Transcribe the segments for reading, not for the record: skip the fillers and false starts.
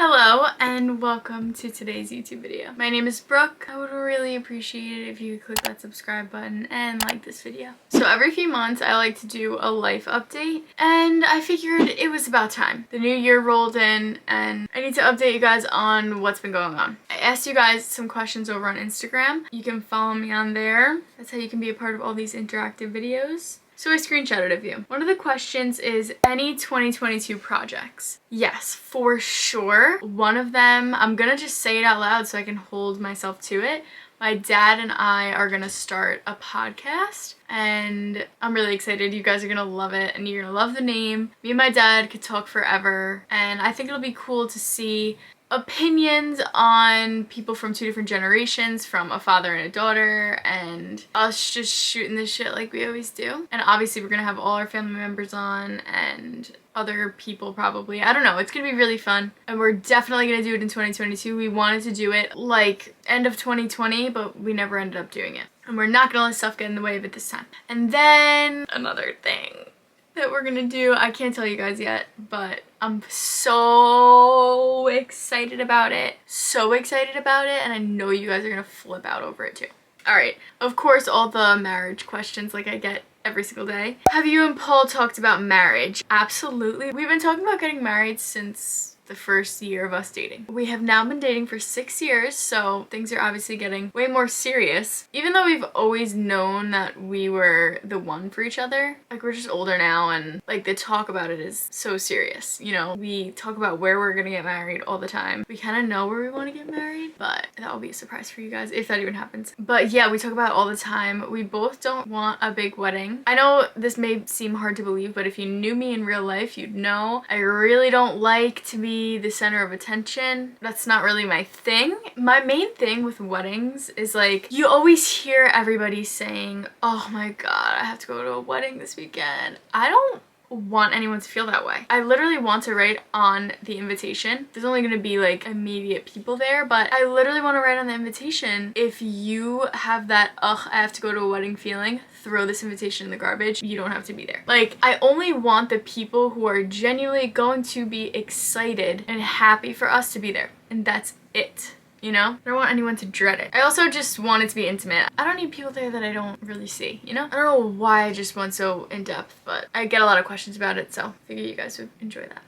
Hello and welcome to today's YouTube video. My name is Brooke. I would really appreciate it if you could click that subscribe button and like this video. So every few months I like to do a life update and I figured it was about time. The new year rolled in and I need to update you guys on what's been going on. I asked you guys some questions over on Instagram. You can follow me on there. That's how you can be a part of all these interactive videos. So I screenshotted a few. One of the questions is any 2022 projects? Yes, for sure. One of them, I'm gonna just say it out loud so I can hold myself to it. My dad and I are gonna start a podcast and I'm really excited. You guys are gonna love it and you're gonna love the name. Me and my dad could talk forever and I think it'll be cool to see opinions on people from two different generations, from a father and a daughter, and us just shooting this shit like we always do. And obviously we're gonna have all our family members on and other people probably. I don't know, it's gonna be really fun and we're definitely gonna do it in 2022. We wanted to do it like end of 2020 but we never ended up doing it. And we're not gonna let stuff get in the way of it this time. And then another thing that we're gonna do, I can't tell you guys yet, but I'm so excited about it. So excited about it, and I know you guys are gonna flip out over it too. Alright, of course all the marriage questions like I get every single day. Have you and Paul talked about marriage? Absolutely. We've been talking about getting married since the first year of us dating. We have now been dating for 6 years, so things are obviously getting way more serious. Even though we've always known that we were the one for each other, like we're just older now and like the talk about it is so serious, you know? We talk about where we're gonna get married all the time. We kind of know where we want to get married, but that will be a surprise for you guys if that even happens. But yeah, we talk about it all the time. We both don't want a big wedding. I know this may seem hard to believe, but if you knew me in real life, you'd know I really don't like to be the center of attention. That's not really my thing. My main thing with weddings is like, you always hear everybody saying, oh my god, I have to go to a wedding this weekend. I don't want anyone to feel that way. I literally want to write on the invitation. There's only gonna be like immediate people there, but I literally want to write on the invitation, if you have that ugh, I have to go to a wedding feeling, throw this invitation in the garbage. You don't have to be there. Like, I only want the people who are genuinely going to be excited and happy for us to be there, and that's it. You know? I don't want anyone to dread it. I also just want it to be intimate. I don't need people there that I don't really see, you know? I don't know why I just went so in-depth, but I get a lot of questions about it, so I figure you guys would enjoy that.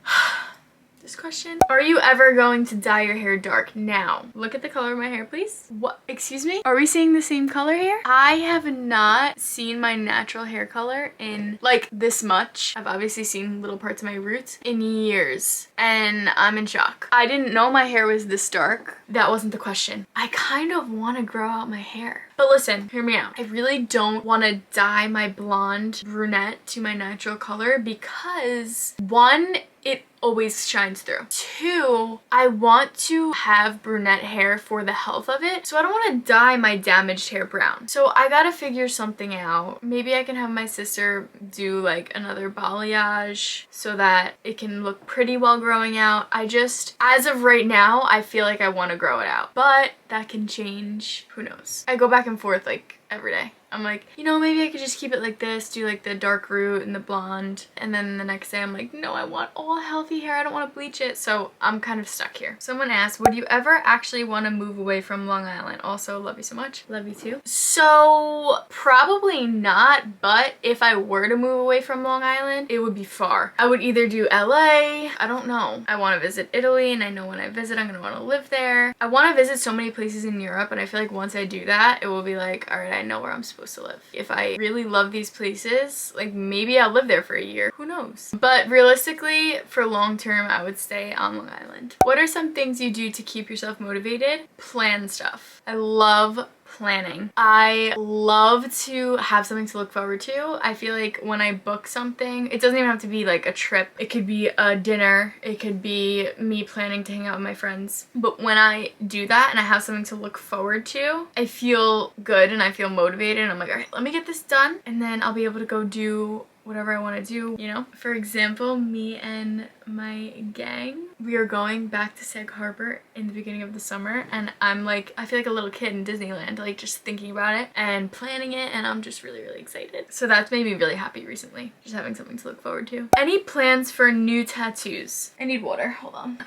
This question. Are you ever going to dye your hair dark? Now, look at the color of my hair, please. What? Excuse me? Are we seeing the same color here? I have not seen my natural hair color in like this much. I've obviously seen little parts of my roots in years and I'm in shock. I didn't know my hair was this dark. That wasn't the question. I kind of want to grow out my hair. But listen, hear me out. I really don't want to dye my blonde brunette to my natural color because one, it always shines through. Two, I want to have brunette hair for the health of it, so I don't want to dye my damaged hair brown. So I gotta figure something out. Maybe I can have my sister do like another balayage so that it can look pretty while growing out. I just, as of right now, I feel like I want to grow it out, but that can change. Who knows? I go back and forth like every day. I'm like, you know, maybe I could just keep it like this, do like the dark root and the blonde. And then the next day I'm like, no, I want all healthy hair. I don't want to bleach it. So I'm kind of stuck here. Someone asked, would you ever actually want to move away from Long Island? Also, love you so much. Love you too. So probably not, but if I were to move away from Long Island, it would be far. I would either do LA. I don't know. I want to visit Italy and I know when I visit, I'm going to want to live there. I want to visit so many places in Europe and I feel like once I do that, it will be like, all right, I know where I'm supposed to live. If I really love these places, like maybe I'll live there for a year. Who knows? But realistically, for long term, I would stay on Long Island. What are some things you do to keep yourself motivated? Plan stuff. I love planning. I love to have something to look forward to. I feel like when I book something, it doesn't even have to be like a trip. It could be a dinner. It could be me planning to hang out with my friends. But when I do that and I have something to look forward to, I feel good and I feel motivated and I'm like, all right, let me get this done and then I'll be able to go do whatever I want to do, you know? For example, me and my gang, we are going back to Sag Harbor in the beginning of the summer and I'm like, I feel like a little kid in Disneyland, like just thinking about it and planning it, and I'm just really excited. So that's made me really happy recently, just having something to look forward to. Any plans for new tattoos? I need water, hold on.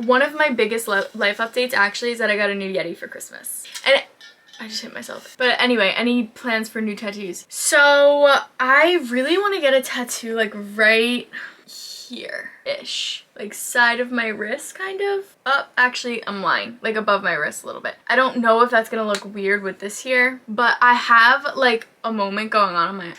one of my biggest life updates actually is that I got a new Yeti for Christmas. And I just hit myself. But anyway, any plans for new tattoos? So I really want to get a tattoo like right here-ish. Like side of my wrist kind of. Up, actually I'm lying. Like above my wrist a little bit. I don't know if that's gonna look weird with this here, but I have like a moment going on in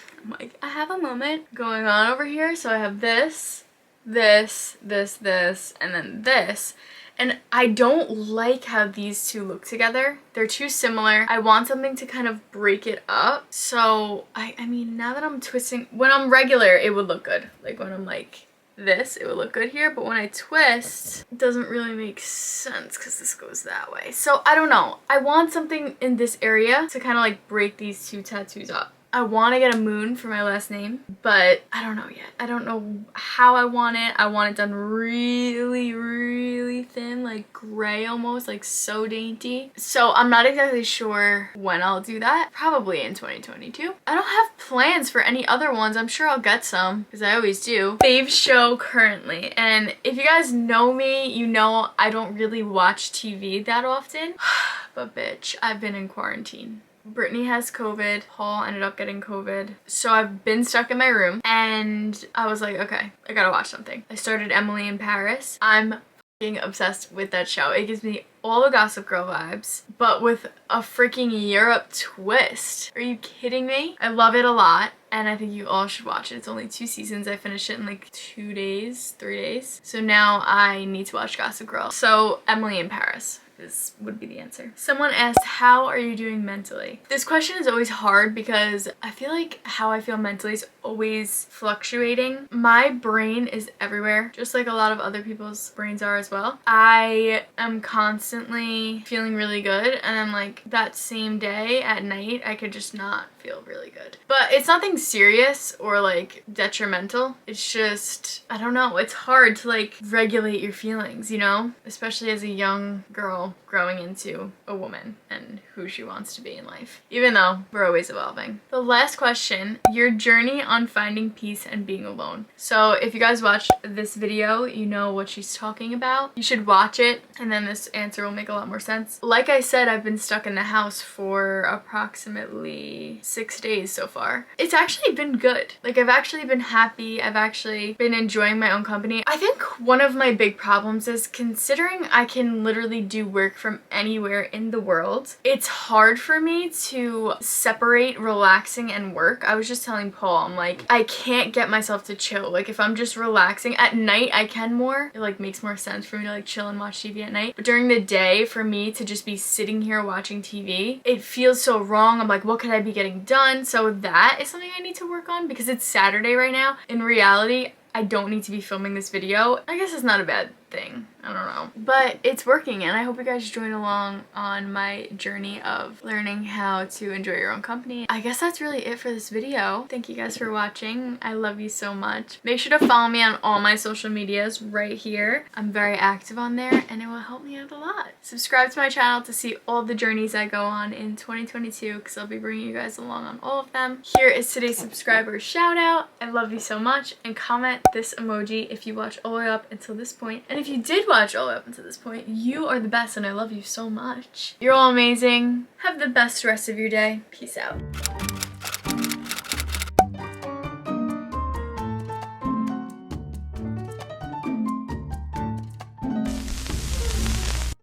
I have a moment going on over here. So I have this, this, and then this. And I don't like how these two look together. They're too similar. I want something to kind of break it up. So, I mean, now that I'm twisting, when I'm regular, it would look good. Like when I'm like this, it would look good here. But when I twist, it doesn't really make sense because this goes that way. So I don't know. I want something in this area to kind of like break these two tattoos up. I want to get a moon for my last name, but I don't know yet. I don't know how I want it. I want it done really, really thin, like gray almost, like so dainty. So I'm not exactly sure when I'll do that. Probably in 2022. I don't have plans for any other ones. I'm sure I'll get some, because I always do. Fave show currently. And if you guys know me, you know I don't really watch TV that often. But bitch, I've been in quarantine. Brittany has COVID, Paul ended up getting COVID. So I've been stuck in my room and I was like, okay, I gotta watch something. I started Emily in Paris. I'm fucking obsessed with that show. It gives me all the Gossip Girl vibes, but with a freaking Europe twist. Are you kidding me? I love it a lot and I think you all should watch it. It's only 2 seasons. I finished it in like 2 days, 3 days. So now I need to watch Gossip Girl. So Emily in Paris would be the answer. Someone asked, how are you doing mentally? This question is always hard because I feel like how I feel mentally is always fluctuating. My brain is everywhere, just like a lot of other people's brains are as well. I am constantly feeling really good and then like that same day at night I could just not feel really good. But it's nothing serious or like detrimental. It's just, I don't know, it's hard to like regulate your feelings, you know? Especially as a young girl growing into a woman and who she wants to be in life, even though we're always evolving. The last question, your journey on finding peace and being alone. So if you guys watched this video, you know what she's talking about. You should watch it and then this answer will make a lot more sense. Like I said, I've been stuck in the house for approximately 6 days so far. It's actually been good. Like I've actually been happy. I've actually been enjoying my own company. I think one of my big problems is considering I can literally do work from anywhere in the world, it's hard for me to separate relaxing and work. I was just telling Paul, I'm like, I can't get myself to chill. Like if I'm just relaxing at night, I can more. It like makes more sense for me to like chill and watch TV at night. But during the day, for me to just be sitting here watching TV, it feels so wrong. I'm like, what could I be getting done? So that is something I need to work on because it's Saturday right now. In reality, I don't need to be filming this video. I guess it's not a bad thing. I don't know. But it's working and I hope you guys join along on my journey of learning how to enjoy your own company. I guess that's really it for this video. Thank you guys for watching. I love you so much. Make sure to follow me on all my social medias right here. I'm very active on there and it will help me out a lot. Subscribe to my channel to see all the journeys I go on in 2022 because I'll be bringing you guys along on all of them. Here is today's subscriber shout out. I love you so much and comment this emoji if you watch all the way up until this point. And if you did watch all the way up until this point, you are the best and I love you so much. You're all amazing. Have the best rest of your day. Peace out.